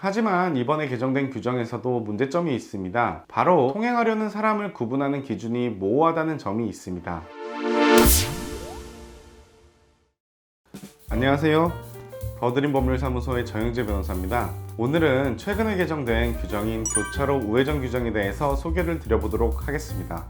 하지만 이번에 개정된 규정에서도 문제점이 있습니다. 바로 통행하려는 사람을 구분하는 기준이 모호하다는 점이 있습니다. 안녕하세요. 더드림 법률사무소의 정영재 변호사입니다. 오늘은 최근에 개정된 규정인 교차로 우회전 규정에 대해서 소개를 드려보도록 하겠습니다.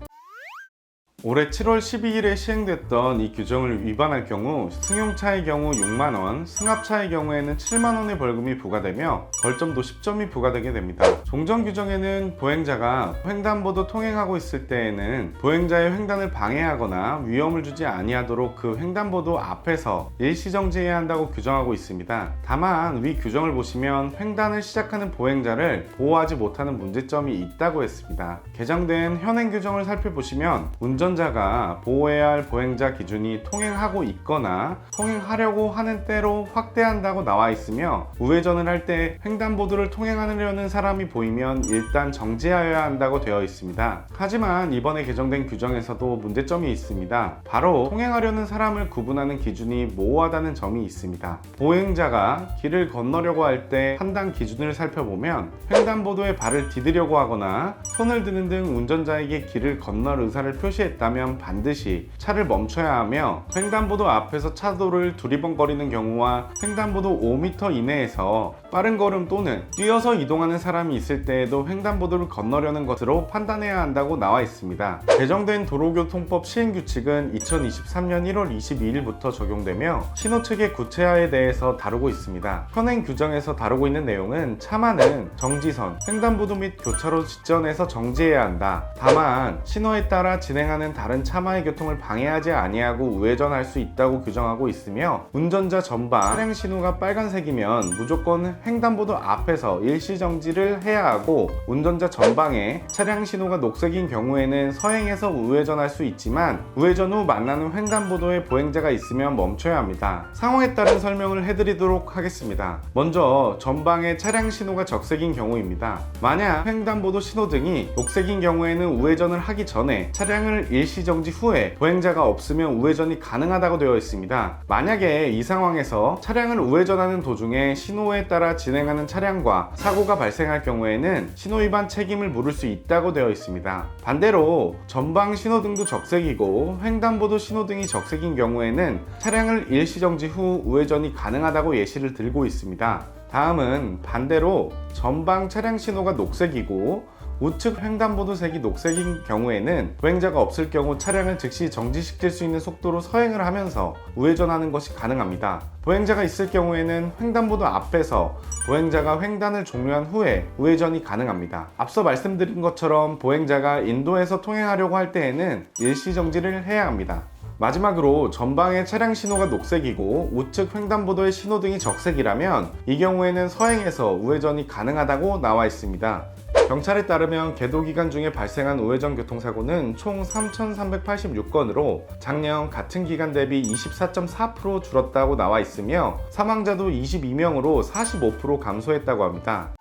올해 7월 12일에 시행됐던 이 규정을 위반할 경우 승용차의 경우 6만원, 승합차의 경우에는 7만원의 벌금이 부과되며 벌점도 10점이 부과되게 됩니다. 종전 규정에는 보행자가 횡단보도 통행하고 있을 때에는 보행자의 횡단을 방해하거나 위험을 주지 아니하도록 그 횡단보도 앞에서 일시정지해야 한다고 규정하고 있습니다. 다만 위 규정을 보시면 횡단을 시작하는 보행자를 보호하지 못하는 문제점이 있다고 했습니다. 개정된 현행 규정을 살펴보시면 운전자가 보호해야 할 보행자 기준이 통행하고 있거나 통행하려고 하는 때로 확대한다고 나와 있으며 우회전을 할 때 횡단보도를 통행하려는 사람이 보이면 일단 정지하여야 한다고 되어 있습니다. 하지만 이번에 개정된 규정에서도 문제점이 있습니다. 바로 통행하려는 사람을 구분하는 기준이 모호하다는 점이 있습니다. 보행자가 길을 건너려고 할 때 판단 기준을 살펴보면 횡단보도에 발을 디디려고 하거나 손을 드는 등 운전자에게 길을 건널 의사를 표시했다면 반드시 차를 멈춰야 하며 횡단보도 앞에서 차도를 두리번거리는 경우와 횡단보도 5m 이내에서 빠른 걸음 또는 뛰어서 이동하는 사람이 있을 때에도 횡단보도를 건너려는 것으로 판단해야 한다고 나와 있습니다. 개정된 도로교통법 시행규칙은 2023년 1월 22일부터 적용되며 신호체계 구체화에 대해서 다루고 있습니다. 현행 규정에서 다루고 있는 내용은 차만은 정지선, 횡단보도 및 교차로 직전에서 정지해야 한다. 다만 신호에 따라 진행하는 다른 차마의 교통을 방해하지 아니하고 우회전할 수 있다고 규정하고 있으며 운전자 전방 차량 신호가 빨간색이면 무조건 횡단보도 앞에서 일시정지를 해야 하고 운전자 전방에 차량 신호가 녹색인 경우에는 서행해서 우회전할 수 있지만 우회전 후 만나는 횡단보도에 보행자가 있으면 멈춰야 합니다. 상황에 따른 설명을 해드리도록 하겠습니다. 먼저 전방에 차량 신호가 적색인 경우입니다. 만약 횡단보도 신호등이 녹색인 경우에는 우회전을 하기 전에 차량을 일시정지 후에 보행자가 없으면 우회전이 가능하다고 되어 있습니다. 만약에 이 상황에서 차량을 우회전하는 도중에 신호에 따라 진행하는 차량과 사고가 발생할 경우에는 신호위반 책임을 물을 수 있다고 되어 있습니다. 반대로 전방 신호등도 적색이고 횡단보도 신호등이 적색인 경우에는 차량을 일시정지 후 우회전이 가능하다고 예시를 들고 있습니다. 다음은 반대로 전방 차량 신호가 녹색이고 우측 횡단보도색이 녹색인 경우에는 보행자가 없을 경우 차량을 즉시 정지시킬 수 있는 속도로 서행을 하면서 우회전하는 것이 가능합니다. 보행자가 있을 경우에는 횡단보도 앞에서 보행자가 횡단을 종료한 후에 우회전이 가능합니다. 앞서 말씀드린 것처럼 보행자가 인도에서 통행하려고 할 때에는 일시정지를 해야 합니다. 마지막으로 전방의 차량 신호가 녹색이고 우측 횡단보도의 신호등이 적색이라면 이 경우에는 서행해서 우회전이 가능하다고 나와 있습니다. 경찰에 따르면 계도 기간 중에 발생한 우회전 교통사고는 총 3,386건으로 작년 같은 기간 대비 24.4% 줄었다고 나와 있으며 사망자도 22명으로 45% 감소했다고 합니다.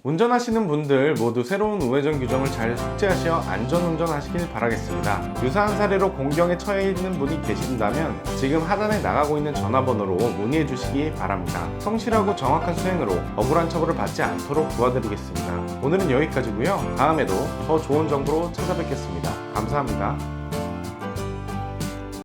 운전하시는 분들 모두 새로운 우회전 규정을 잘 숙지하시어 안전운전 하시길 바라겠습니다. 유사한 사례로 공경에 처해 있는 분이 계신다면 지금 하단에 나가고 있는 전화번호로 문의해 주시기 바랍니다. 성실하고 정확한 수행으로 억울한 처벌을 받지 않도록 도와드리겠습니다. 오늘은 여기까지고요. 다음에도 더 좋은 정보로 찾아뵙겠습니다. 감사합니다.